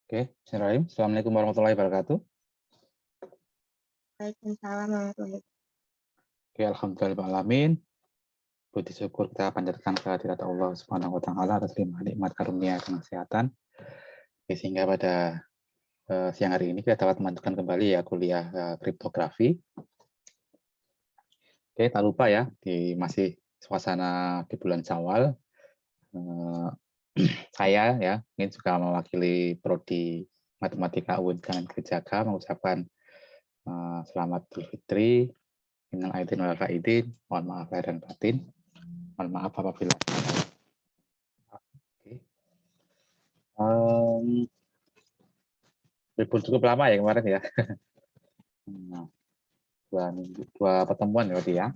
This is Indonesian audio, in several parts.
Oke, Bismillahirrahmanirrahim. Assalamualaikum warahmatullahi wabarakatuh. Waalaikumsalam warahmatullahi wabarakatuh. Oke, alhamdulillahirrahmanirrahim. Puji syukur kita panjatkan kehadirat Allah Subhanahu wa taala atas limpah nikmat karunia dan kesehatan. Oke, sehingga pada siang hari ini kita dapat melanjutkan kembali ya kuliah kriptografi. Oke, tak lupa ya masih suasana di bulan Syawal. Saya ya ingin juga mewakili prodi Matematika UIN dengan Kerjaka mengucapkan selamat Idul Fitri, minal aidin wal faidin, mohon maaf lahir dan batin. Mohon maaf apabila libur cukup lama ya kemarin ya. Dua pertemuan ya ya.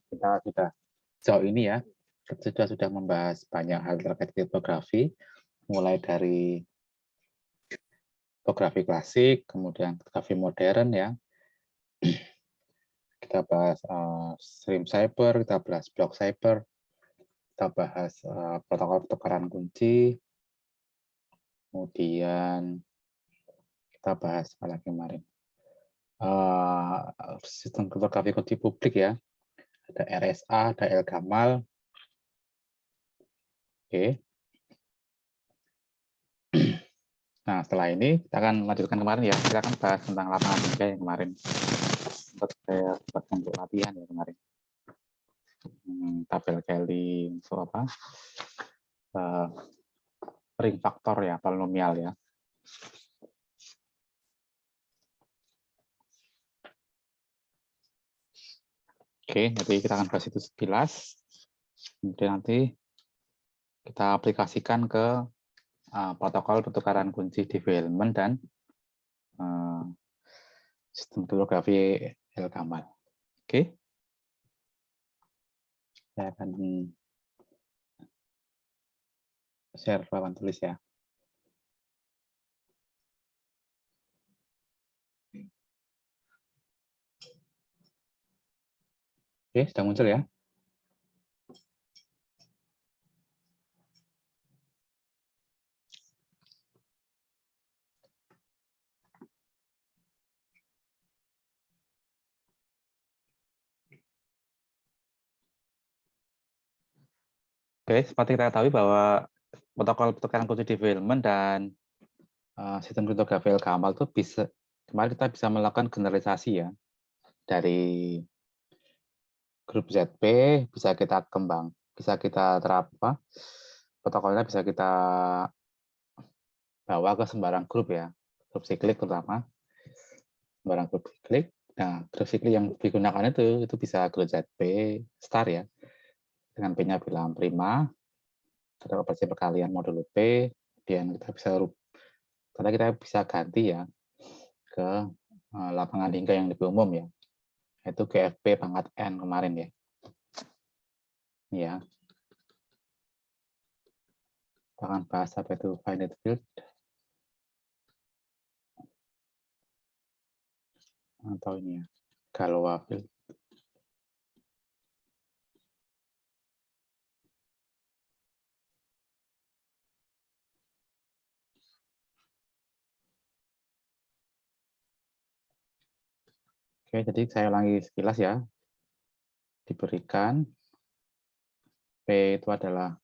Kita sudah sejauh ini ya sudah membahas banyak hal terkait kriptografi, mulai dari kriptografi klasik, kemudian kriptografi modern ya. Kita bahas stream cipher, kita bahas block cipher, kita bahas protokol pertukaran kunci, kemudian kita bahas apa lagi kemarin, sistem kriptografi kunci publik ya, ada RSA, ada El-Gamal. Oke. Nah, setelah ini kita akan lanjutkan kemarin ya, kita akan bahas tentang lapangan tiga yang kemarin sempat saya untuk latihan ya kemarin. Tabel Kelly untuk apa? Ring faktor ya, polinomial ya. Oke, jadi kita akan bahas itu sekilas. Kemudian nanti kita aplikasikan ke protokol pertukaran kunci development dan sistem kriptografi El-Gamal. Oke. Saya akan share papan tulis ya. Oke, sudah muncul ya. Oke, seperti kita ketahui bahwa protokol pertukaran kunci development dan sistem kriptografi El-Gamal itu kemarin kita bisa melakukan generalisasi ya dari grup ZP, bisa kita terapkan, protokolnya bisa kita bawa ke sembarang grup ya, grup siklik terutama, sembarang grup siklik. Nah, grup siklik yang digunakan itu bisa grup ZP star ya, dengan P-nya bilang prima, ada operasi perkalian modulo P, kemudian kita bisa ganti ya ke lapangan hingga yang lebih umum ya, yaitu GFP pangkat N kemarin ya. Ya. Kita akan bahas apa itu finite field atau ini ya, Galois field. Oke, jadi saya ulangi sekilas ya. Diberikan P itu adalah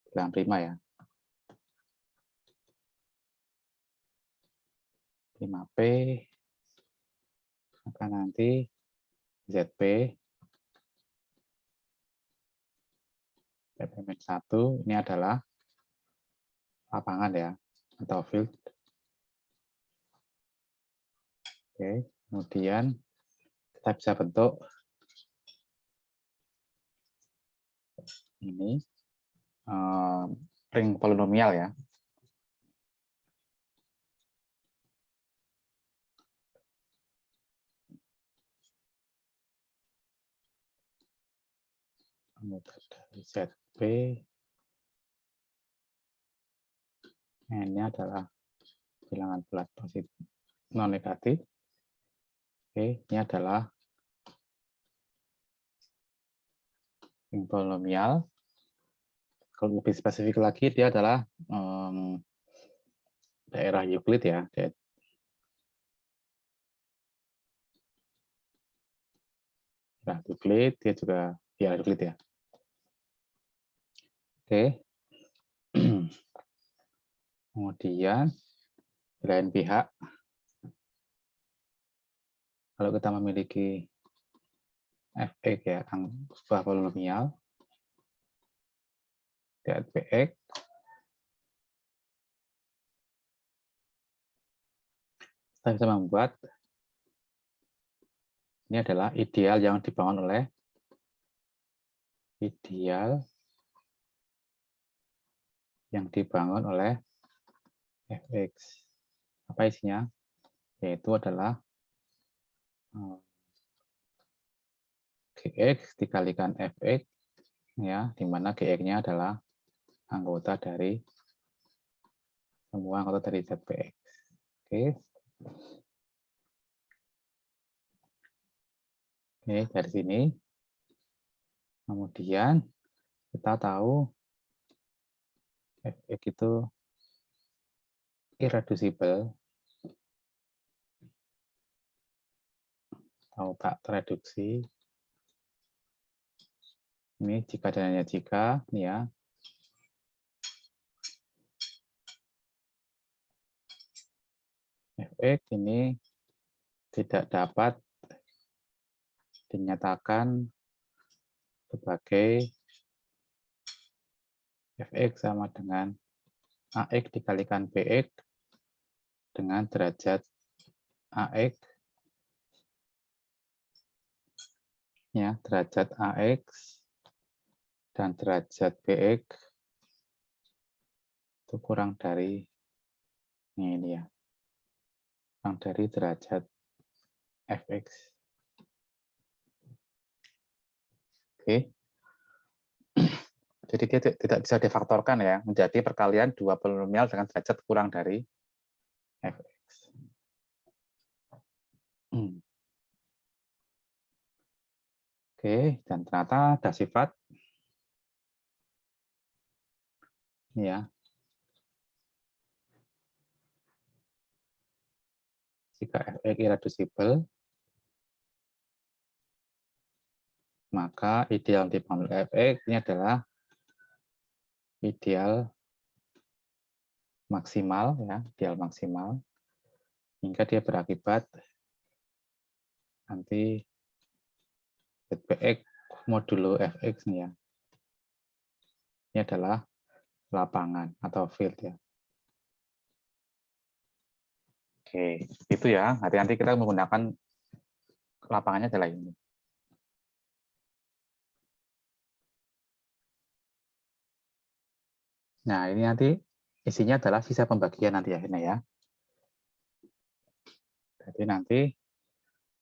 bilangan prima ya. Prima P, maka nanti ZP ZP-1 ini adalah lapangan ya, atau field. Oke, kemudian kita bisa bentuk ini ring polinomial ya. Dari ZP, N-nya adalah bilangan bulat positif non negatif. Oke, ini adalah ring polinomial. Kalau lebih spesifik lagi, dia adalah daerah Euclid ya. Daerah Euclid, dia juga ya Euclid ya. Oke. Kemudian di lain pihak, kalau kita memiliki fx ya, sebuah polinomial dan px, kita bisa membuat ini adalah ideal yang dibangun oleh fx. Apa isinya? Yaitu adalah gx dikalikan fx, ya, di mana gx-nya adalah anggota dari semua anggota dari zpx. Oke. Oke, dari sini. Kemudian kita tahu fx itu irreducible. Tahu tak reduksi. Ini jika dan hanya jika, ini ya. Fx ini tidak dapat dinyatakan sebagai fx sama dengan ax dikalikan bx dengan derajat ax, ya, derajat ax dan derajat bx itu kurang dari ini ya, kurang dari derajat fx. Oke. Jadi dia tidak bisa difaktorkan ya, menjadi perkalian dua polinomial dengan derajat kurang dari fx. Oke, dan ternyata ada sifat ini ya. Jika fx irreducible, maka ideal dibangun oleh fx ini adalah ideal maksimal ya, ideal maksimal hingga dia berakibat nanti zpx modulo fx nih ya. Ini adalah lapangan atau field ya. Oke, itu ya. Nanti kita menggunakan lapangannya adalah ini. Nah, ini nanti isinya adalah sisa pembagian nanti akhirnya ya. Jadi nanti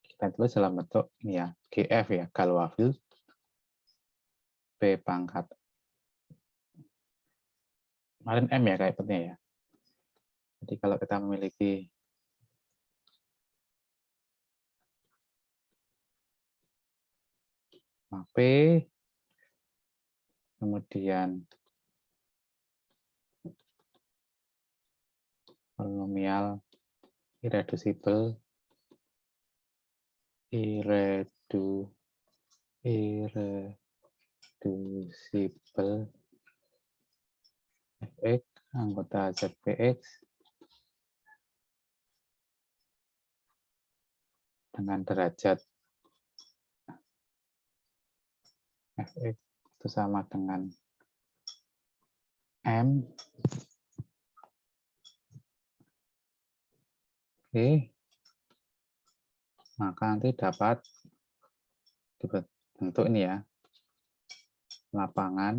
kita tulis dalam bentuk ini ya, GF ya, Galois field P pangkat. Kemarin M ya kayak penting ya. Jadi kalau kita memiliki P, kemudian polinomial irreducible fx anggota zpx dengan derajat fx itu sama dengan M. Oke. Maka nanti dapat dibentuk ini ya, lapangan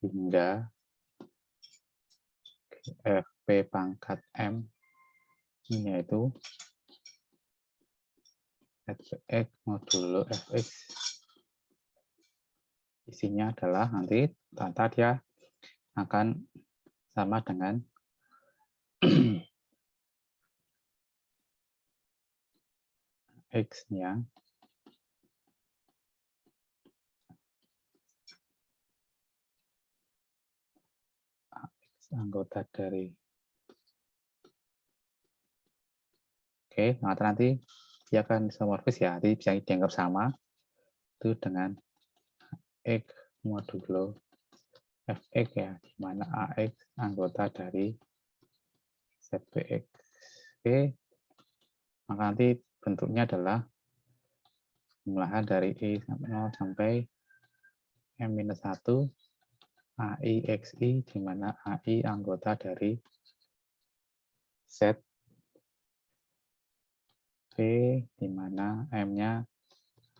hingga fp pangkat M, ini yaitu fx modulo fx. Isinya adalah nanti ternyata dia akan sama dengan x-nya anggota dari Oke, maka nanti dia akan isomorfis ya, jadi bisa dianggap sama itu dengan X modulo Fx ya, di mana Ax anggota dari Zbx. Oke, maka nanti bentuknya adalah jumlahan dari I sampai 0 sampai M-1 AI XI, di mana AI anggota dari Z V, di mana M-nya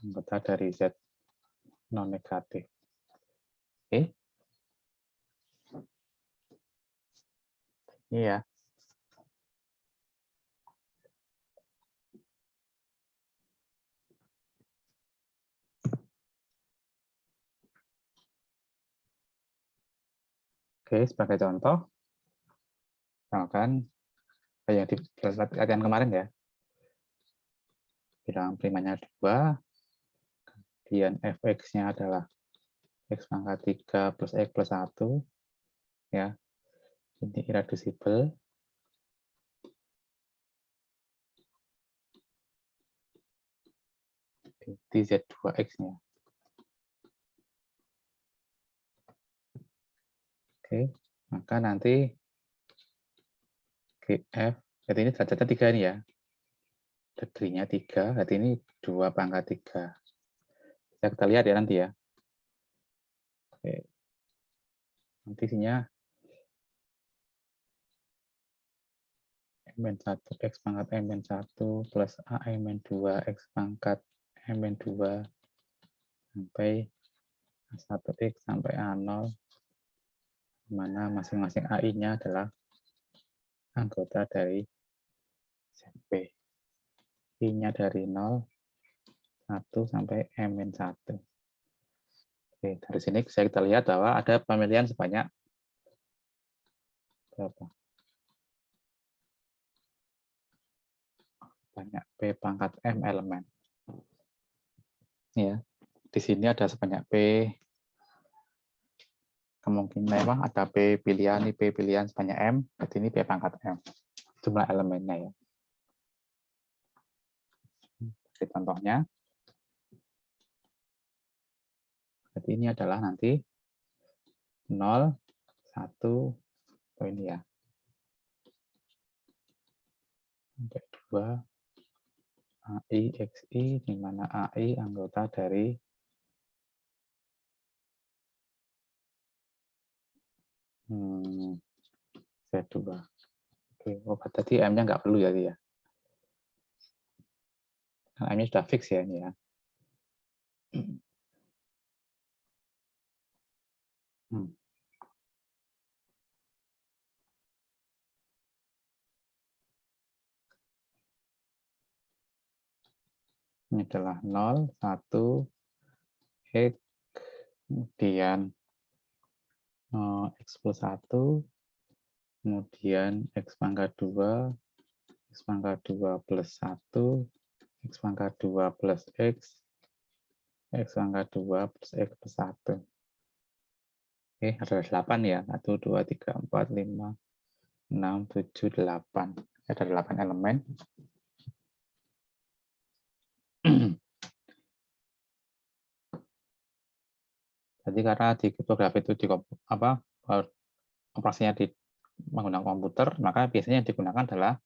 anggota dari Z non negatif. Oke. Iya. Oke, sebagai contoh, misalkan yang di latihan kemarin ya, bilang primanya 2, kemudian fx-nya adalah x pangkat 3 plus x plus 1, ya, ini irreducible. Di Z2x-nya. Oke, maka nanti GF, jadi ini derajatnya 3 nih ya. Degree-nya 3, berarti ini 2 pangkat 3. Bisa kita lihat ya nanti ya. Oke. Nanti isinya M-1 X pangkat M-1 plus A M-2 X pangkat M-2 sampai A1X sampai A0, di mana masing-masing AI-nya adalah anggota dari ZP. I-nya dari 0, 1 sampai M-1. Oke, dari sini bisa kita lihat bahwa ada pemilihan sebanyak berapa? Banyak P pangkat M elemen. Ya, di sini ada sebanyak P, kemungkinan memang ada P pilihan, ini P pilihan sebanyak M, berarti ini P pangkat M. Jumlah elemennya ya. Jadi contohnya, berarti ini adalah nanti 0, 1, ini ya, sampai 2, AI, XI, di mana AI anggota dari Z2. Oke, oh, tadi M-nya nggak perlu ya, dia. Karena M-nya sudah fix ya ini ya. Ini adalah 0, 1, X, kemudian X plus 1, kemudian X pangkat 2, X pangkat 2 plus 1, X pangkat 2 plus X, X pangkat 2 plus X plus 1. Oke, ada 8 ya. 1, 2, 3, 4, 5, 6, 7, 8. Ada 8 elemen. Jadi karena di kriptografi itu operasinya menggunakan komputer, maka biasanya yang digunakan adalah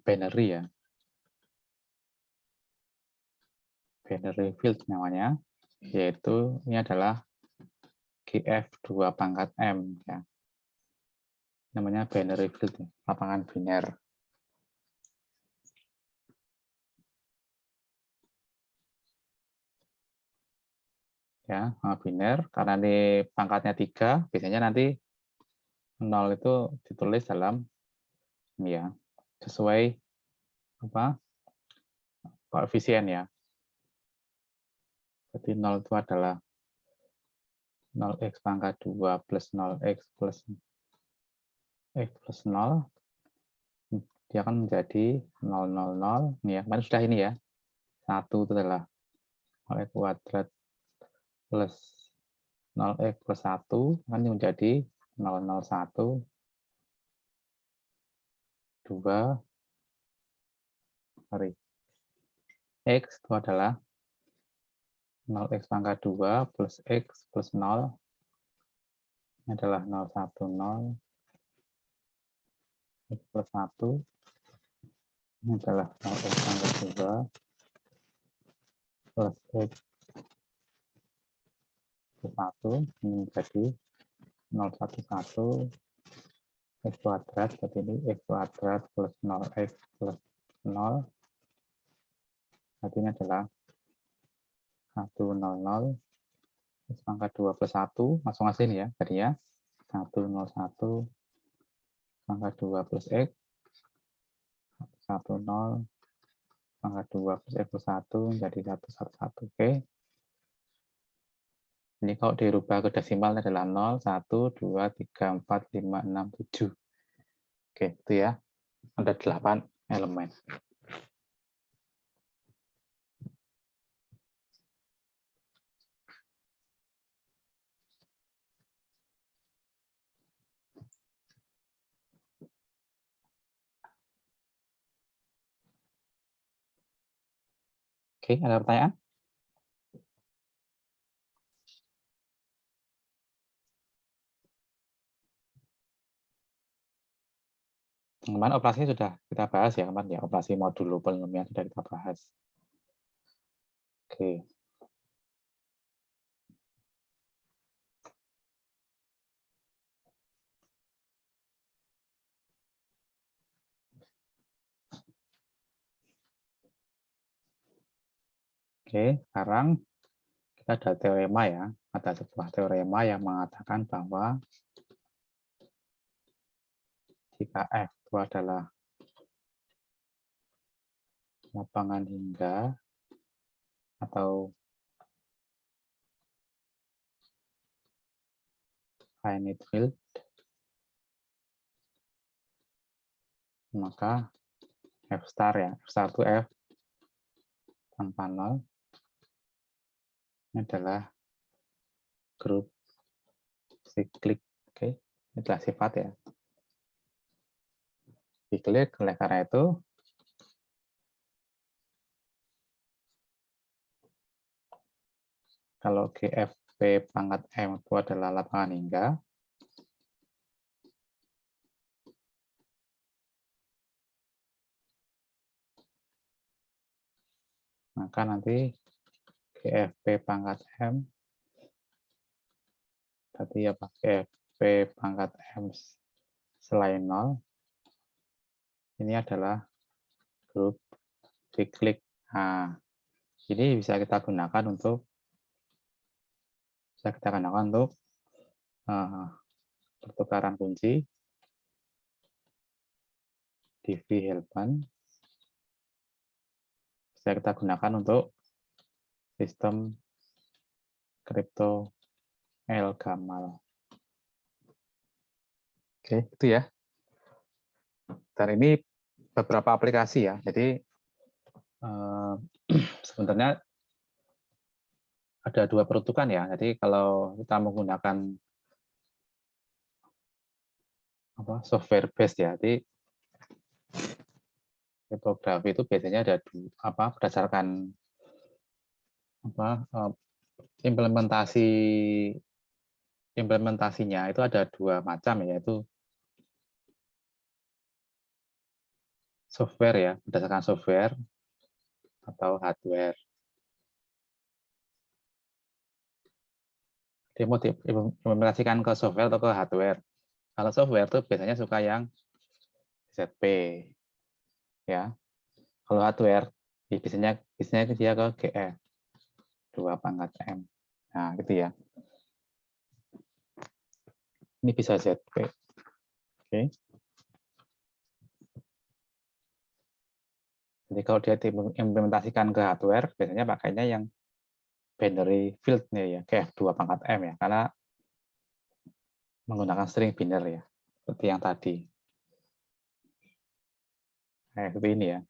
binary ya. Binary field namanya, yaitu ini adalah GF2 pangkat M ya. Namanya binary field, lapangan biner. Ya, biner karena ini pangkatnya 3, biasanya nanti 0 itu ditulis dalam ya sesuai koefisien ya. Jadi 0 itu adalah 0x pangkat 2 plus 0x plus x plus 0, dia akan menjadi 0, 0, 0. Ini ya, kemarin sudah ini ya. 1 itu adalah 0x kuadrat plus 0x plus 1, kan menjadi 0, 0, 1, 2, X itu adalah 0x pangkat 2 plus X plus 0. Ini adalah 0, 1, 0. X plus 1. Ini adalah 0x pangkat 2 plus X plus 1. Ini menjadi 0, 1, 1. X kuadrat, jadi ini X kuadrat plus 0x plus 0. Berarti ini adalah 1, 0, 0. X pangkat 2 plus 1. Langsung aja ini ya, jadinya 1, 0, 1. Pangkat 2 plus X. 1, 0. Pangkat 2 plus X plus 1 menjadi 1, 1, 1. Oke. Ini kalau dirubah ke desimalnya adalah 0, 1, 2, 3, 4, 5, 6, 7. Oke, itu ya. Ada 8 elemen. Oke, ada pertanyaan? Kemarin operasinya sudah kita bahas ya, kemarin ya. Operasi modulo polinomial sudah kita bahas. Oke. Oke, sekarang kita ada teorema ya. Ada sebuah teorema yang mengatakan bahwa jika F itu adalah lapangan hingga atau finite field, maka F star ya, F star itu F tanpa 0. Ini adalah grup siklik. Oke, ini adalah sifat ya. Siklik, oleh karena itu kalau GFP pangkat M itu adalah lapangan hingga, maka nanti GFP pangkat M, berarti apa? GFP pangkat M selain 0, ini adalah grup siklik. Nah, ini bisa kita gunakan untuk pertukaran kunci Dv Helpan. Bisa kita gunakan untuk sistem kripto L Gamal. Oke, itu ya. Dan ini beberapa aplikasi ya. Jadi sebenarnya ada 2 peruntukan ya. Jadi kalau kita menggunakan software based ya, jadi kriptografi itu biasanya ada berdasarkan implementasinya itu ada 2 macam ya, yaitu software ya, berdasarkan software atau hardware. Dia mau diimplementasikan ke software atau ke hardware. Kalau software itu biasanya suka yang ZP ya. Kalau hardware biasanya dia ke GF 2 pangkat M. Nah, gitu ya. Ini bisa ZP. Oke. Jadi kalau dia diimplementasikan ke hardware, biasanya pakainya yang binary field nih ya, GF 2 pangkat M ya, karena menggunakan string binary ya, seperti yang tadi. Kayak seperti ini ya.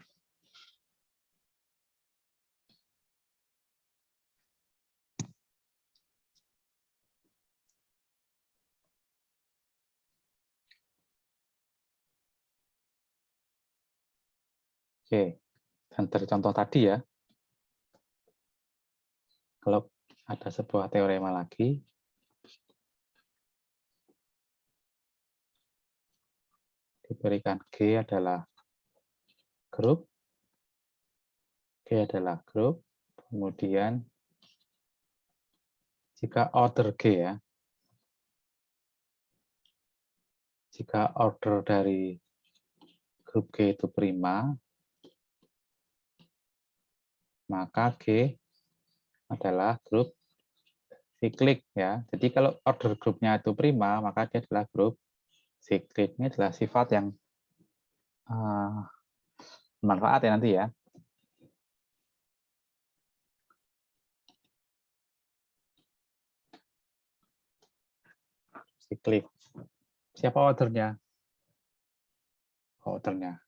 Oke, Dan dari contoh tadi ya, kalau ada sebuah teorema lagi, diberikan G adalah grup, kemudian jika order G ya, jika order dari grup G itu prima, maka G adalah grup siklik ya. Jadi kalau order grupnya itu prima, maka dia adalah grup siklik. Ini adalah sifat yang bermanfaat ya nanti ya. Siklik. Siapa ordernya? Ordernya.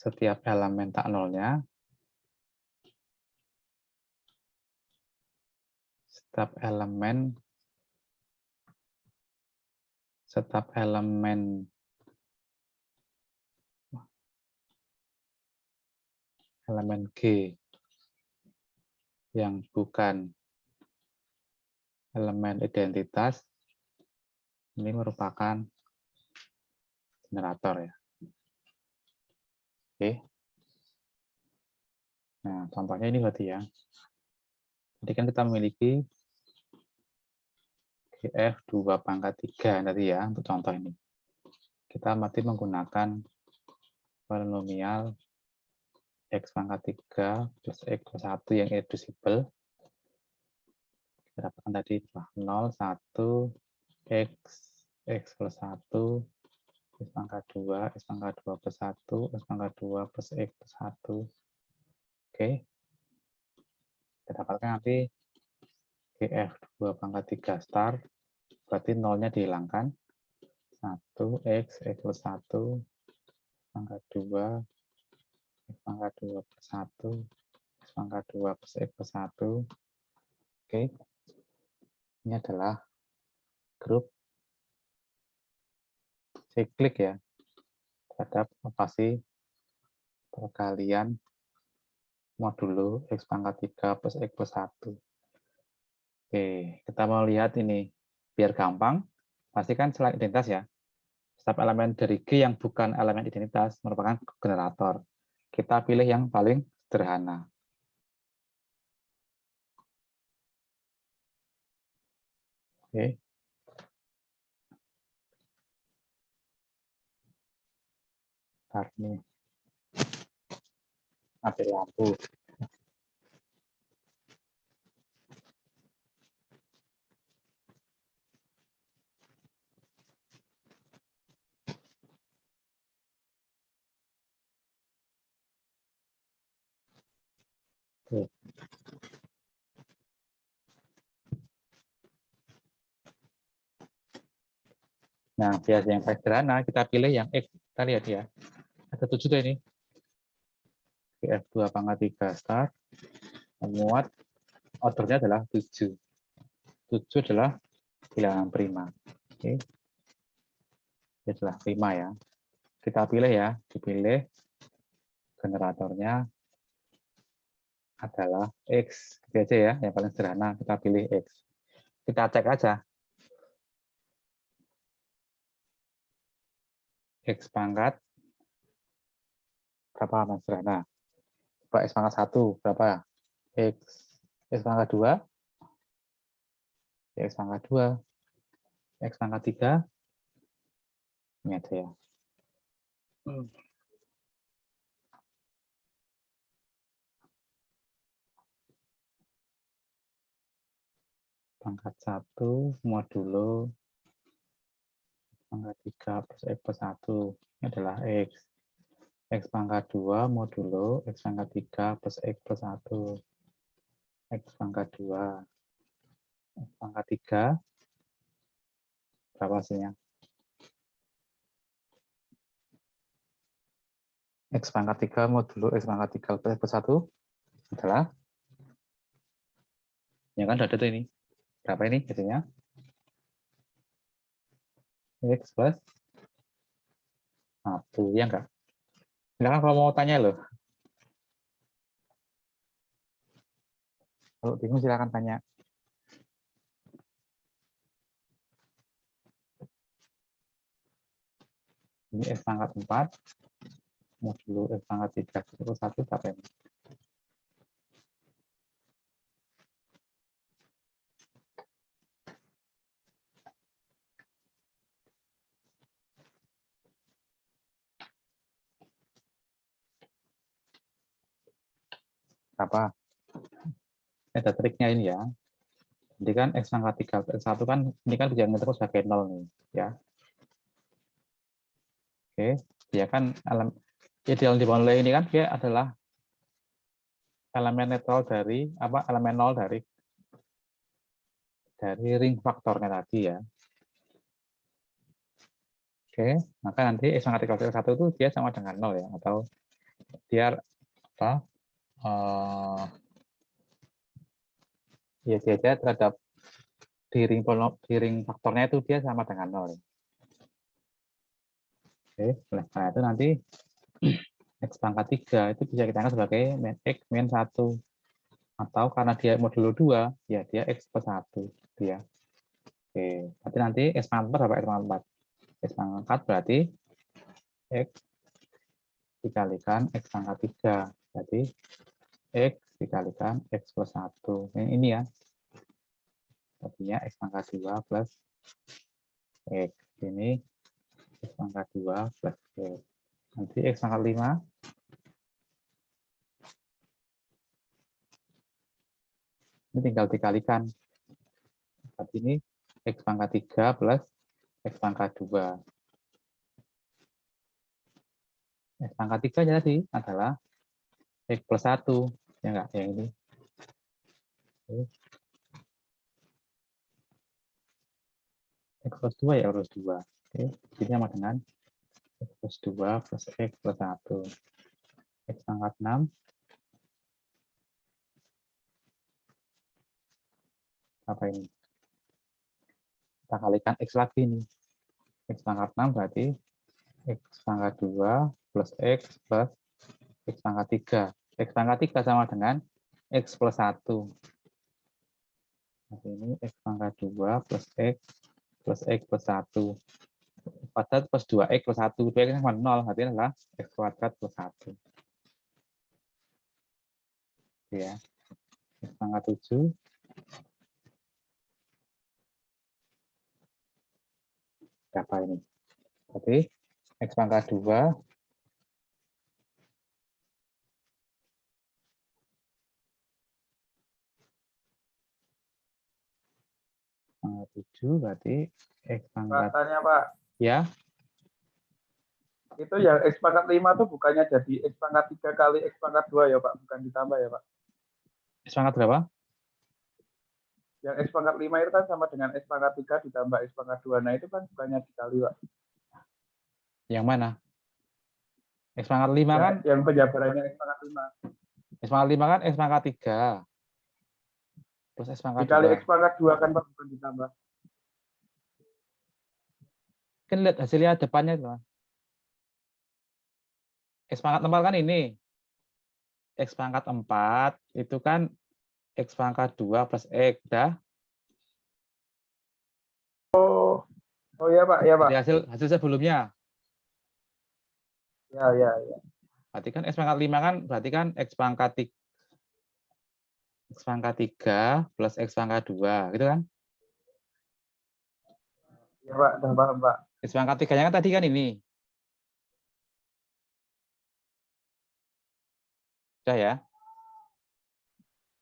Setiap elemen tak nolnya, setiap elemen G yang bukan elemen identitas ini merupakan generator ya. Oke. Nah, contohnya ini berarti ya. Jadi kan kita memiliki GF 2 pangkat 3 tadi ya untuk contoh ini. Kita masih menggunakan polinomial X pangkat 3 plus X plus 1 yang irreducible. Kita dapatkan tadi 0, 1, X, X plus 1, X pangkat 2, X pangkat 2 plus 1, X pangkat 2 plus X plus 1. Oke. Kita dapatkan nanti GF 2 pangkat 3 star, berarti nolnya dihilangkan. 1, X plus 1, pangkat 2, X pangkat 2 plus 1, X pangkat 2 plus X plus 1. Oke. Ini adalah grup siklik ya, terhadap operasi perkalian modulo X pangkat 3 plus X plus 1. Oke, kita mau lihat ini. Biar gampang, pastikan selain identitas ya. Setiap elemen dari G yang bukan elemen identitas merupakan generator. Kita pilih yang paling sederhana. Oke. Ntar nih. Mati lampu. Oke. Nah, biasa yang paling sederhana, kita pilih yang X. Kita lihat ya. Ada 7 tuh ini. GF 2 pangkat 3 start. Memuat ordernya adalah 7. 7 adalah bilangan prima. Oke. Ini adalah prima ya. Kita pilih ya. Dipilih generatornya adalah X. Gitu aja ya. Yang paling sederhana, kita pilih X. Kita cek aja. X pangkat berapa mas sederhana? Coba X pangkat 1 berapa? X pangkat 2, X pangkat 2, X pangkat 3, ini aja ya. Pangkat 1 modulo pangkat 3 plus X plus 1, ini adalah X. X pangkat 2 modulo X pangkat 3 plus X plus 1. X pangkat 2. X pangkat 3. Berapa hasilnya? X pangkat 3 modulo X pangkat 3 plus X plus 1 adalah, ya kan udah ada tuh ini. Berapa ini hasilnya? X plus 1, ya enggak? Silakan kalau mau tanya loh. Kalau bingung silakan tanya. Ini X pangkat 4, modulo X pangkat 3 itu 1 berapa ini? Apa? Ada triknya ini ya. Jadi kan X pangkat 3 X 1 kan ini kan bisa terus sebagai 0 nih, ya. Oke, dia kan ideal di boundary ini kan dia adalah elemen netral dari apa? Elemen 0 dari ring faktornya tadi ya. Oke, maka nanti X pangkat 3 X 1 itu dia sama dengan 0 ya, atau dia apa? Ya dia terhadap di ring faktornya itu dia sama dengan 0. Oke, oleh karena itu nanti X pangkat 3 itu bisa kita anggap sebagai X min 1. Atau karena dia modulo 2, ya dia X plus 1. Ya. Oke, berarti nanti X pangkat 4 berapa X pangkat 4? X pangkat 4 berarti X dikalikan X pangkat 3. Berarti X dikalikan X plus 1. Ini ya. Artinya X pangkat 2 plus X. Ini X pangkat 2 plus X. Nanti X pangkat 5. Ini tinggal dikalikan. Berarti ini X pangkat 3 plus X pangkat 2. X pangkat 3 jadi adalah X plus 1. Ya enggak? Yang ini. X plus 2 ya plus 2. Oke, jadi sama dengan X plus 2 plus X plus 1. X pangkat 6. Apa ini? Kita kalikan X lagi nih. X pangkat 6 berarti X pangkat 2 plus X plus X pangkat 3. X pangkat 3 sama dengan X plus 1. Nah, ini X pangkat 2 plus X plus X plus 1. Padahal plus 2X plus 1. 2X sama 0. Artinya adalah X kuadrat plus 1. Ya. X pangkat 7. Berapa ini? Berarti X pangkat 2 pangkat 7 berarti X pangkat. Pak, tanya Pak. Ya. Itu yang X pangkat 5 tuh bukannya jadi X pangkat 3 kali X pangkat 2 ya Pak, bukan ditambah ya Pak? X pangkat berapa? Yang X pangkat 5 itu kan sama dengan X pangkat 3 ditambah X pangkat 2. Nah itu kan bukannya dikali Pak. Yang mana? X pangkat 5 kan? Yang penjabarannya X pangkat 5. X pangkat 5 kan X pangkat 3. Plus X pangkat Dikali 2. X pangkat 2 kan Pak, bukan ditambah. Kan lihat hasilnya depannya itu. X pangkat 4 kan ini. X pangkat 4 itu kan X pangkat 2 plus X. Dah. Oh iya Pak, ya Pak. Jadi hasil sebelumnya. Ya, ya, ya. Berarti kan X pangkat 5 kan berarti kan X pangkat 3 plus X pangkat 2. Gitu kan? Ya Pak, udah paham Pak. X pangkat 3-nya kan tadi kan ini. Sudah ya?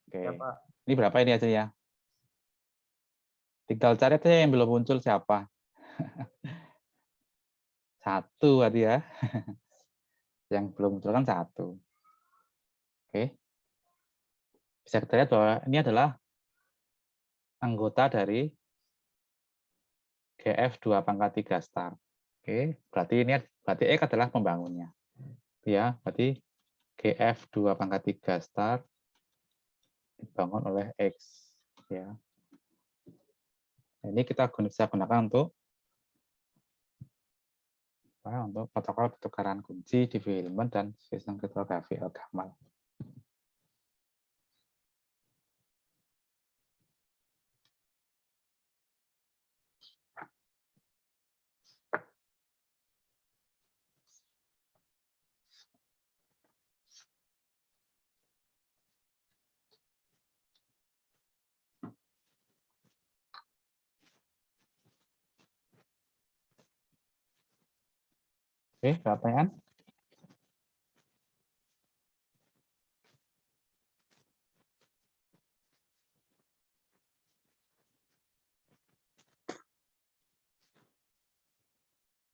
Oke. Ya Pak. Ini berapa ini hasilnya? Tinggal cari aja yang belum muncul siapa. 1 berarti ya. Yang belum muncul kan 1. Oke. Bisa kita lihat bahwa ini adalah anggota dari GF2 pangkat 3 star. Oke, berarti X adalah pembangunnya. Ya, berarti GF2 pangkat 3 star dibangun oleh X. Ya. Ini kita bisa gunakan untuk untuk protokol pertukaran kunci, development, dan sistem kriptografi Al-Gamal. Oke, pertanyaan?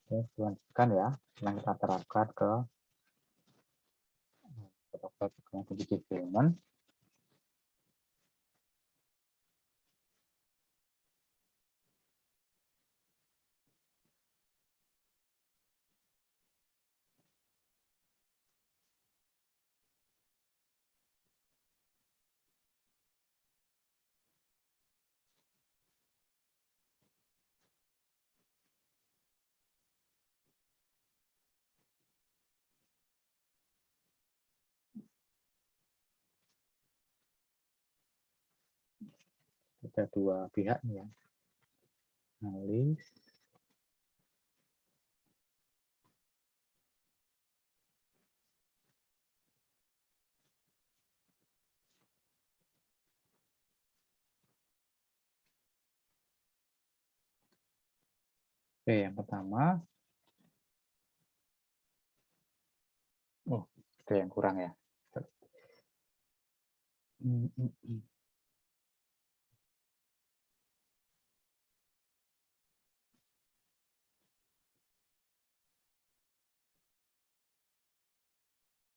Oke, lanjutkan ya. Sekarang kita terapkan ke protokol pertukaran kunci development. Ada dua pihak nih ya. Analis. Oke, yang pertama. Oh, ada yang kurang ya.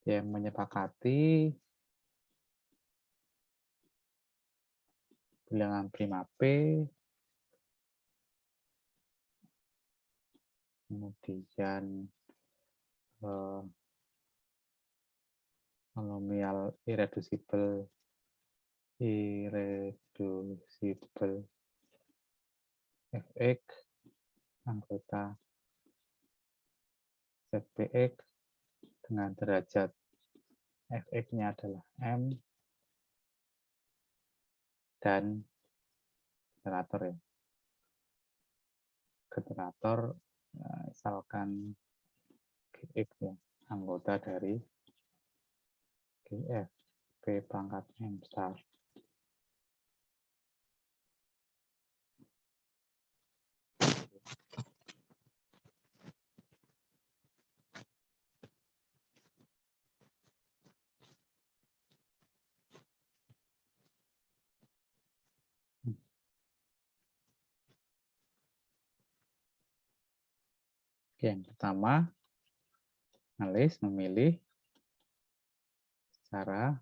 Yang menyepakati bilangan prima P, kemudian monomial irreducible fx anggota zpx dengan derajat fx-nya adalah m dan generator ya. Generator misalkan gx ya, anggota dari gf p pangkat m star. Yang pertama, analis memilih secara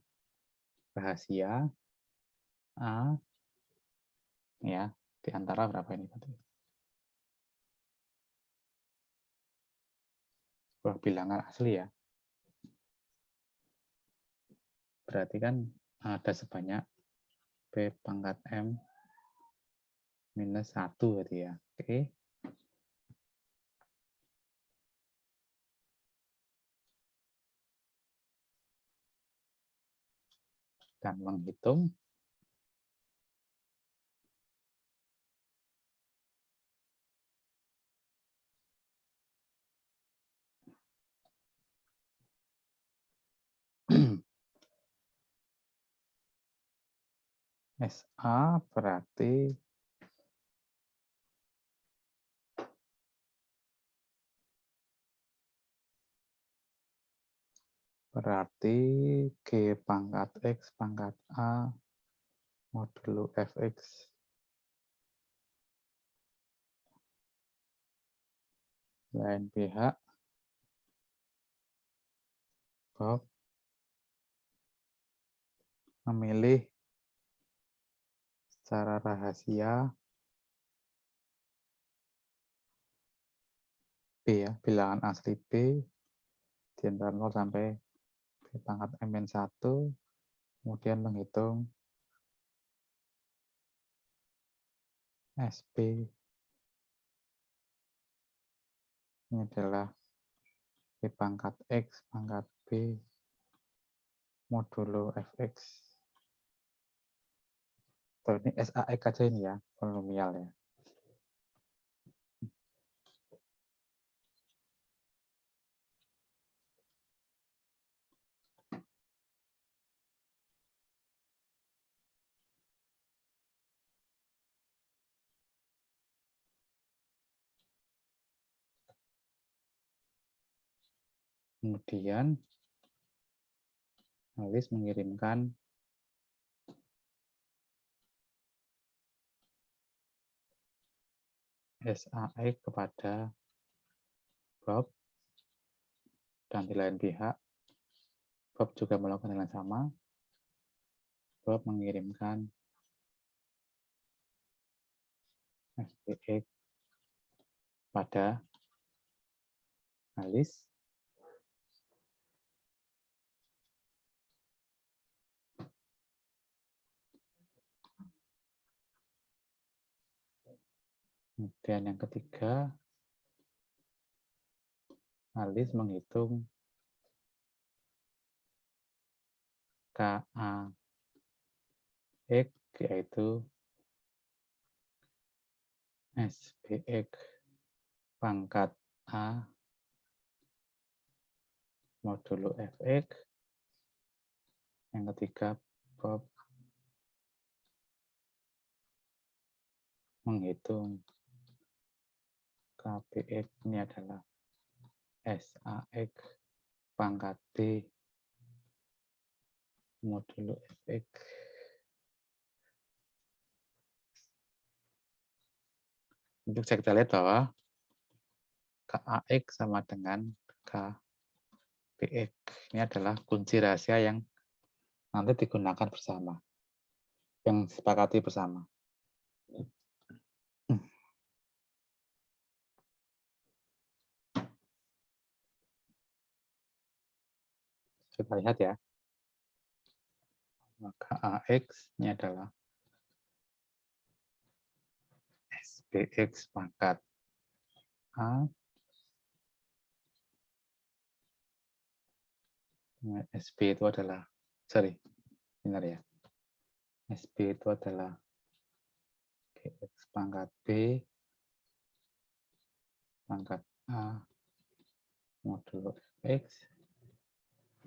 rahasia A ya, di antara berapa ini tadi? Sebuah bilangan asli ya. Berarti kan ada sebanyak P pangkat M minus 1 berarti ya. Oke. Dan menghitung SA berarti G pangkat X pangkat A modulo Fx lain pihak Bob memilih secara rahasia B ya, bilangan asli B di antara 0 sampai B pangkat M-1, kemudian menghitung SP ini adalah B pangkat X pangkat B modulo Fx. Tuh, ini SAX aja ini ya, polinomial ya. Kemudian Alice mengirimkan SAX kepada Bob, dan di lain pihak Bob juga melakukan hal yang sama. Bob mengirimkan SPX pada Alice. Kemudian yang ketiga, Alice menghitung KAX, yaitu SPX pangkat A modulo Fx. Yang ketiga, Bob menghitung KPX, ini adalah SAX pangkat B modulo Fx. Untuk kita lihat bahwa KAX sama dengan KPX. Ini adalah kunci rahasia yang nanti digunakan bersama, yang disepakati bersama. Kita lihat ya. Maka AX ini adalah SPX pangkat A. SP itu adalah, benar ya. SP itu adalah GX pangkat B pangkat A modulo Fx.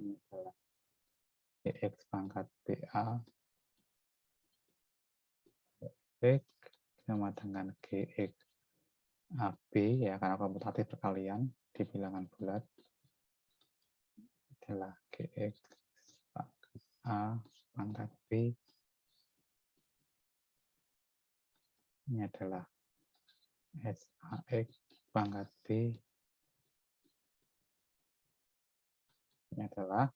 Ini adalah GX pangkat BA Fx sama dengan GX AB ya, karena komutatif perkalian di bilangan bulat adalah GX pangkat A pangkat B. Ini adalah SAX pangkat B. Ini adalah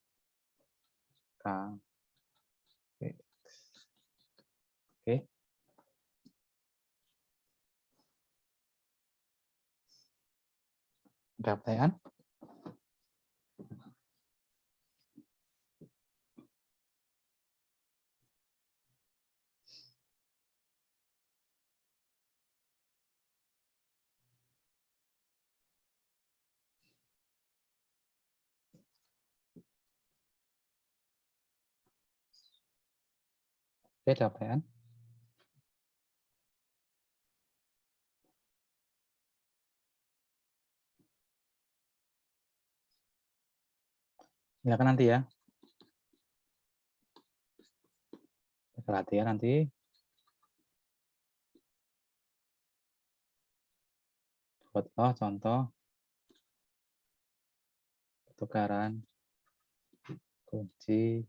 KPX. Oke. Ada pertanyaan? Oke, ada pertanyaan? Silakan nanti ya. Latihan nanti. Buat contoh pertukaran kunci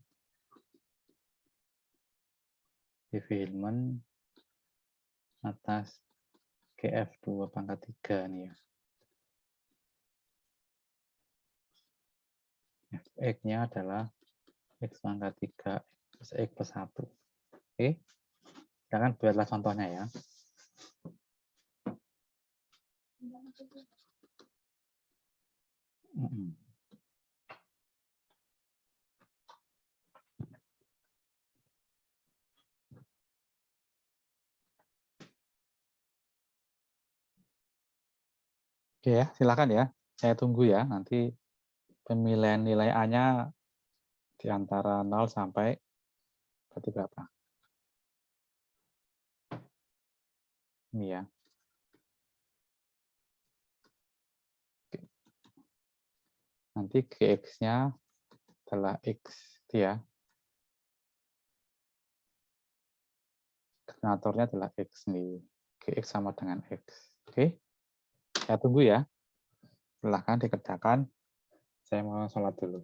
Diffie-Hellman atas GF2 pangkat 3 nih ya. Fx-nya adalah X pangkat 3 plus X plus 1. Oke. Silakan buatlah contohnya ya. Oke ya, silakan ya. Saya tunggu ya nanti pemilihan nilai A-nya di antara 0 sampai berarti berapa? Ini ya. Oke. Nanti GX-nya adalah X ya. Generatornya adalah X nih. GX sama dengan X. Oke. Saya tunggu ya. Silahkan dikerjakan. Saya mau sholat dulu.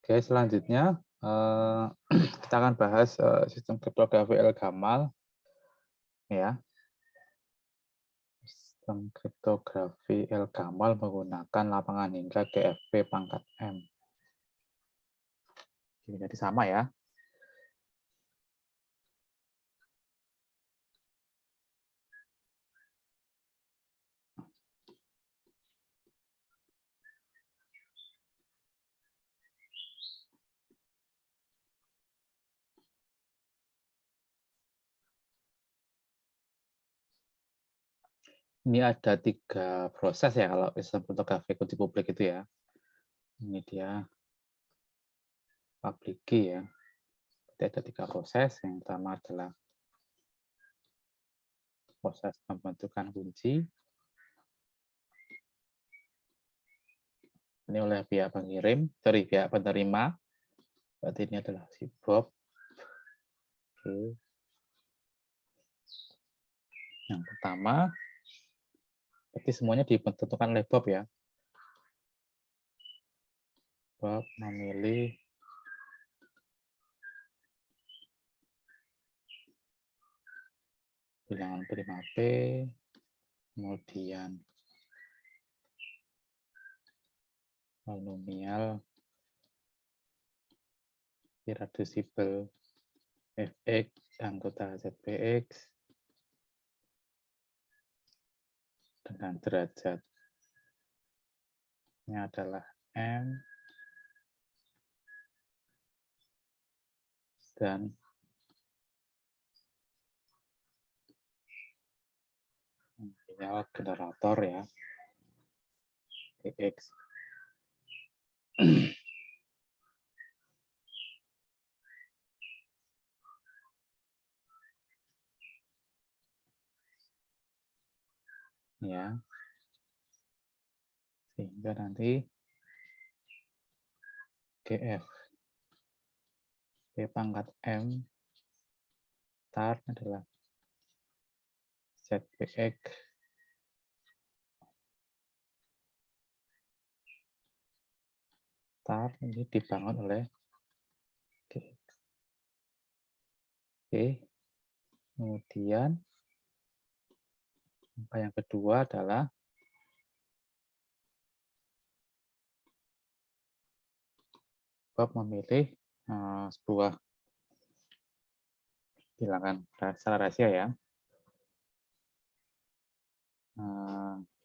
Oke, selanjutnya kita akan bahas sistem kriptografi El-Gamal ya. Sistem kriptografi El-Gamal menggunakan lapangan hingga GFP pangkat M. Jadi sama ya. Ini ada 3 proses ya kalau sistem kriptografi kunci publik itu ya. Ini dia public key ya. Jadi ada 3 proses. Yang pertama adalah proses pembentukan kunci. Ini oleh pihak pengirim, pihak penerima. Berarti ini adalah si Bob. Oke. Yang pertama, berarti semuanya ditentukan oleh Bob ya. Bob memilih bilangan prima P, kemudian polinosial irreducible Fx anggota ZPX dengan derajatnya adalah M dan generator ya X. Ya, sehingga nanti GF P pangkat M star adalah ZPX star ini dibangun oleh GX. Oke, kemudian yang kedua adalah Bob memilih sebuah bilangan secara rahasia ya.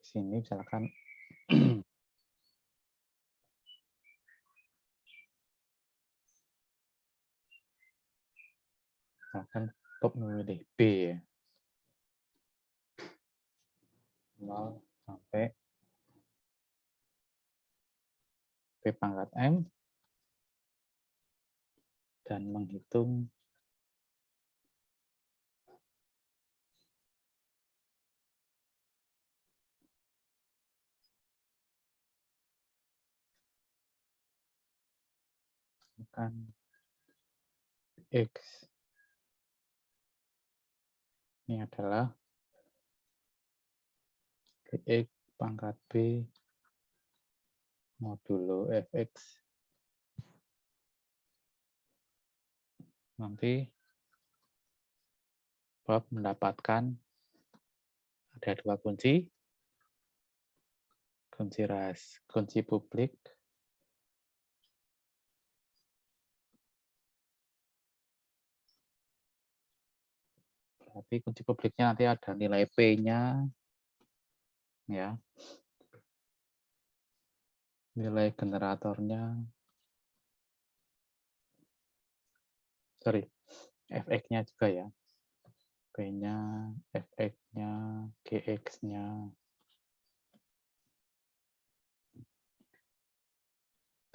Di sini misalkan Bob memilih B ya. 0 sampai P pangkat M dan menghitung kan X. Ini adalah X pangkat B modulo Fx. Nanti Bob mendapatkan ada 2 kunci. Kunci publik Nanti kunci publiknya nanti ada nilai P-nya, ya. Nilai generatornya. Sorry, fx-nya juga ya. P-nya, fx-nya, gx-nya,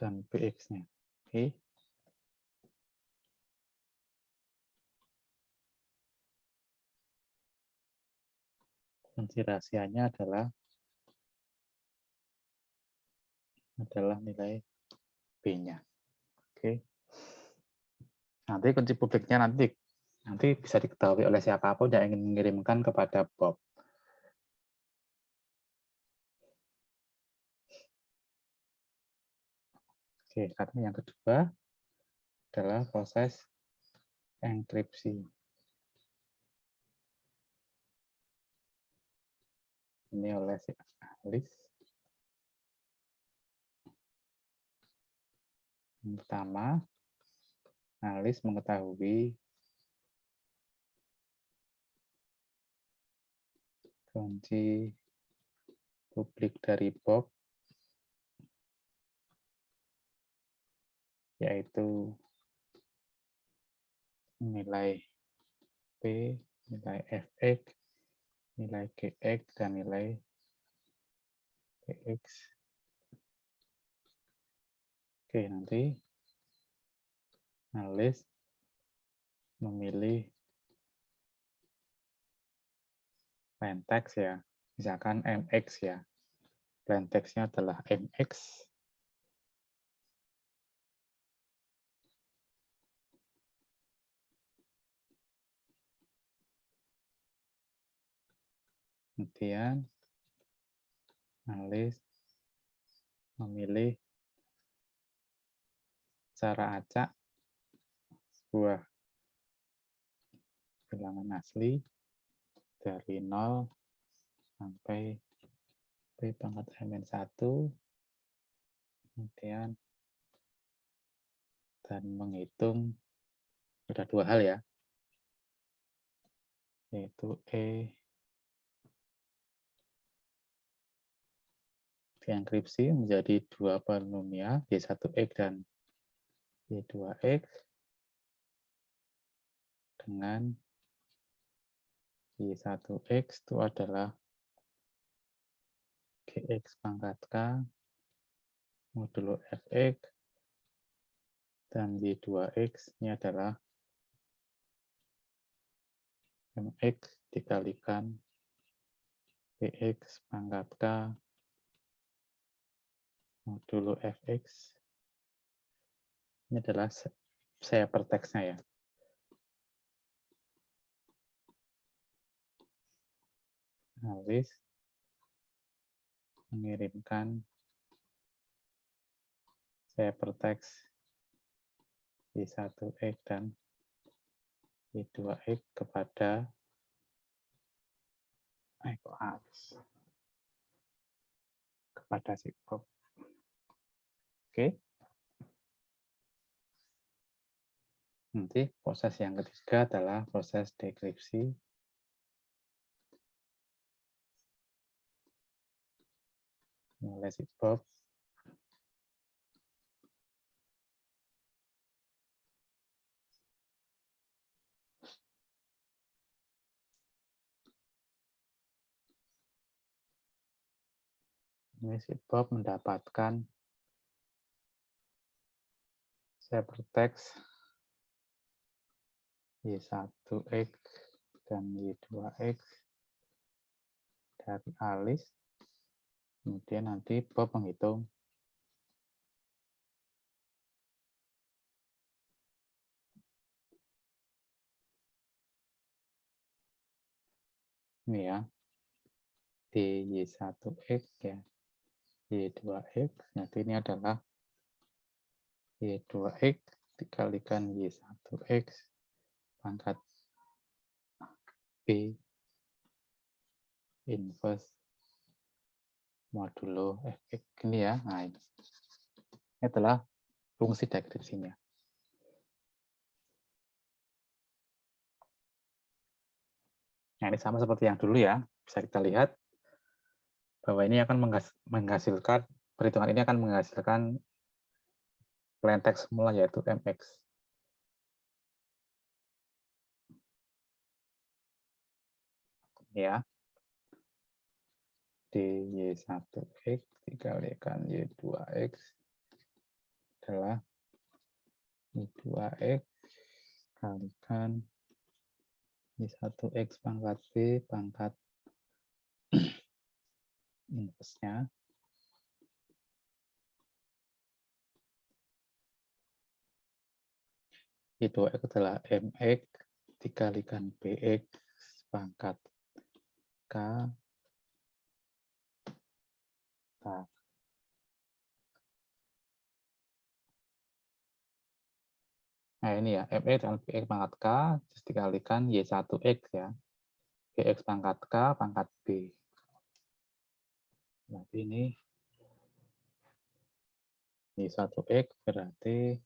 dan px-nya. Oke. Kunci rahasianya adalah nilai B-nya. Oke. Nanti kunci publiknya nanti bisa diketahui oleh siapapun yang ingin mengirimkan kepada Bob. Oke, karena yang kedua adalah proses enkripsi. Ini oleh si Alice. Yang pertama, Alice mengetahui kunci publik dari Bob, yaitu nilai P, nilai fx, nilai gx, dan nilai px. Oke, nanti Alice memilih plain text ya, misalkan mx ya. Plain text-nya adalah mx. Kemudian Alice memilih cara acak sebuah bilangan asli dari 0 sampai P pangkat -1, kemudian dan menghitung, ada dua hal ya, yaitu dienkripsi menjadi dua polinomial Y1X dan Y2X dengan Y1X itu adalah Gx pangkat K modulo Fx, dan Y2X ini adalah Mx dikalikan Px pangkat K modulo Fx. Ini adalah hypertext-nya ya. Alice mengirimkan hypertext Y1X dan Y2X kepada si Bob. Oke. Nanti proses yang ketiga adalah proses dekripsi. Oleh si Bob. Ini si Bob mendapatkan hypertext Y1X dan Y2X dari Alice. Kemudian nanti Bob menghitung ini ya, Y1X ya, Y2X. Nanti ini adalah Y2X dikalikan Y1X pangkat B inverse modulo Fx ini ya. Nah, ini adalah fungsi dekripsinya. Nah, ini sama seperti yang dulu ya. Bisa kita lihat bahwa ini akan menghasilkan, perhitungan ini akan menghasilkan plain text semula, yaitu MX. Ya. Y1X dikalikan Y2X adalah Y2X kalikan Y1X pangkat B pangkat inverse-nya Y2X adalah MX dikalikan BX pangkat K. Nah, ini ya, MX dan BX pangkat K terus dikalikan Y1X ya. BX pangkat K pangkat B. Berarti ini Y1X berarti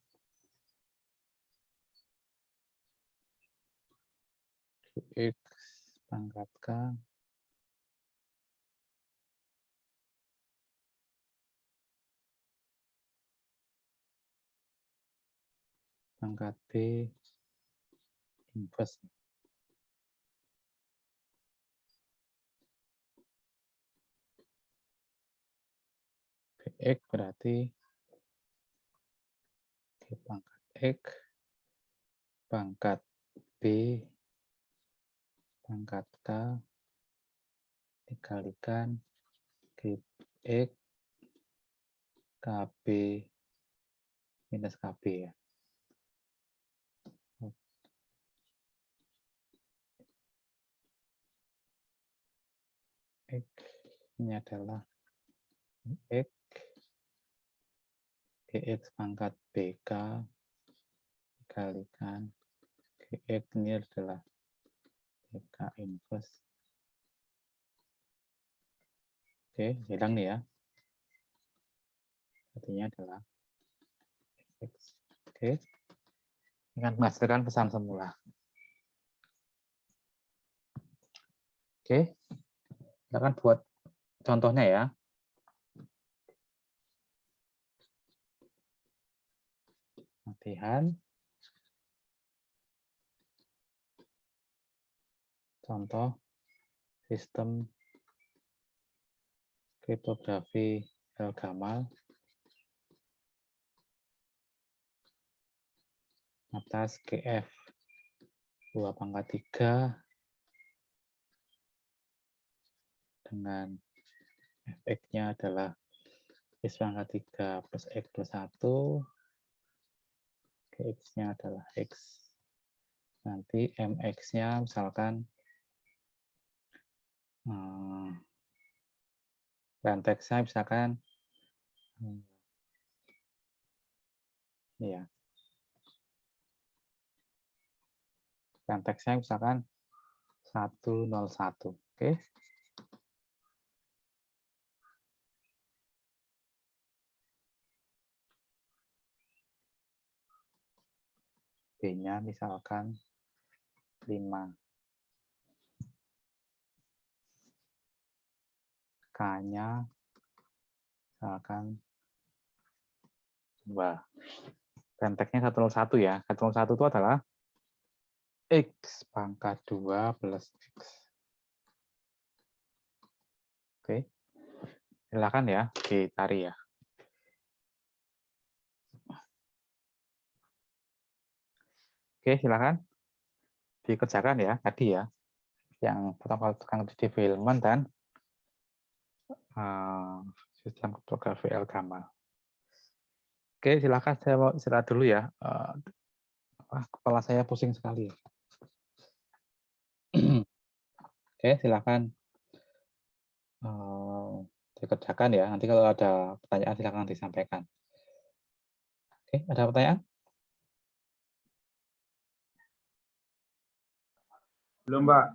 BX pangkat K pangkat B inverse. BX berarti G pangkat X pangkat B pangkat K dikalikan GX KB minus KB ya. X ini adalah X GX pangkat BK dikalikan GX ini adalah BK inverse. Oke, hilang nih ya. Artinya adalah X. Oke. Ini kan menghasilkan pesan semula. Oke. Kita akan buat contohnya ya. Latihan. Contoh sistem kriptografi L-Gamal atas GF 2 pangkat 3 dengan fx-nya adalah x pangkat 3 plus x plus 1, gx-nya adalah x. Nanti mx-nya misalkan plain-text-nya misalkan ya. Plain-text-nya misalkan 101. Oke. B-nya misalkan 5. K-nya misalkan 2. Plain-text-nya 101 ya. 101 itu adalah x pangkat 2 plus x. Oke. Silakan ya, dicari ya. Oke, silakan dikerjakan ya tadi ya. Yang pertama tekan development dan sistem kriptografi L-Gamal. Oke, silakan saya mau istirahat dulu ya. Kepala saya pusing sekali. Oke, silakan dikerjakan ya. Nanti kalau ada pertanyaan silakan disampaikan. Oke, ada pertanyaan? Belum, Pak.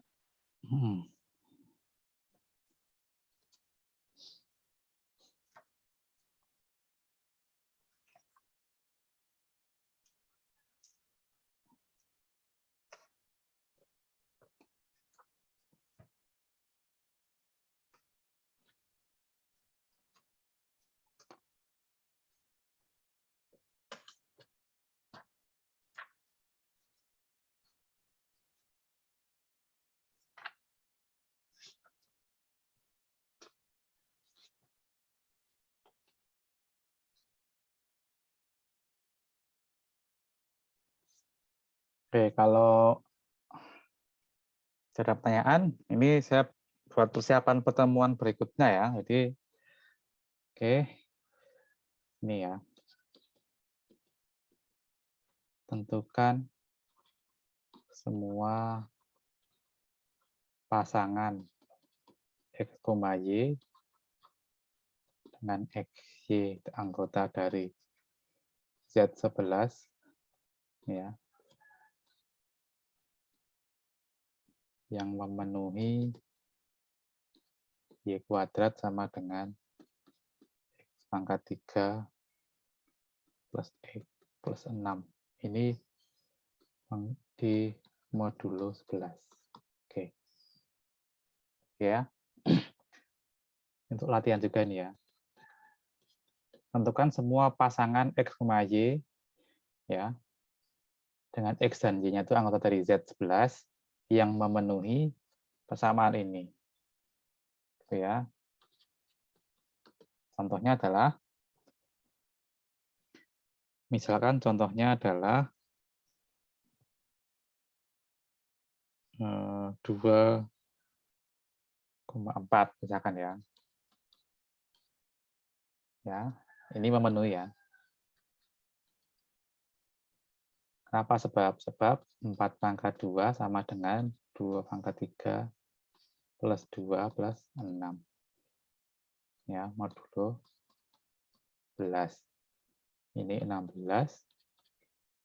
Oke, kalau ada pertanyaan, ini saya buat persiapan pertemuan berikutnya ya. Jadi, oke, ini ya. Tentukan semua pasangan X, Y dengan X, Y anggota dari Z11 ya, yang memenuhi Y kuadrat sama dengan X pangkat 3 plus X plus 6. Ini di modulo 11. Oke. Ya. Untuk latihan juga ini ya. Tentukan semua pasangan X, Y ya, dengan X dan Y-nya itu anggota dari Z11 yang memenuhi persamaan ini. Gitu ya. Contohnya adalah, misalkan contohnya adalah 2,4 misalkan ya. Ya, ini memenuhi ya. Kenapa? Sebab 4 pangkat 2 sama dengan 2 pangkat 3 plus 2 plus 6. Ya, modulo 11. Ini 16.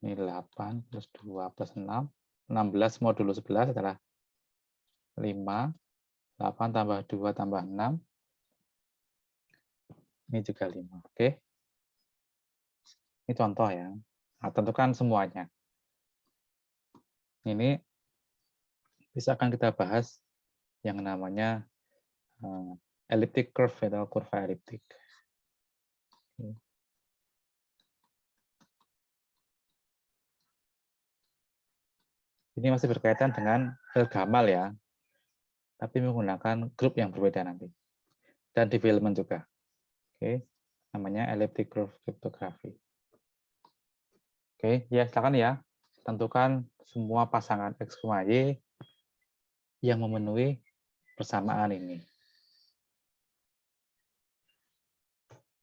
Ini 8 plus 2 plus 6. 16 modulo 11 adalah 5. 8 tambah 2 tambah 6. Ini juga 5. Oke. Ini contoh ya. Nah, tentukan semuanya. Ini bisa akan kita bahas yang namanya elliptic curve atau kurva eliptik. Ini masih berkaitan dengan Gamal ya, tapi menggunakan grup yang berbeda nanti. Dan development juga. Oke, namanya elliptic curve cryptography. Oke, ya silakan ya. Tentukan semua pasangan X, Y yang memenuhi persamaan ini.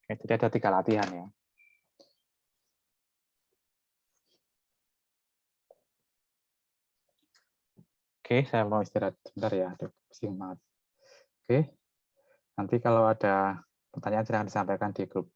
Oke, jadi ada 3 latihan ya. Oke, saya mau istirahat sebentar ya. Aduh, pusing banget. Oke, nanti kalau ada pertanyaan silahkan disampaikan di grup.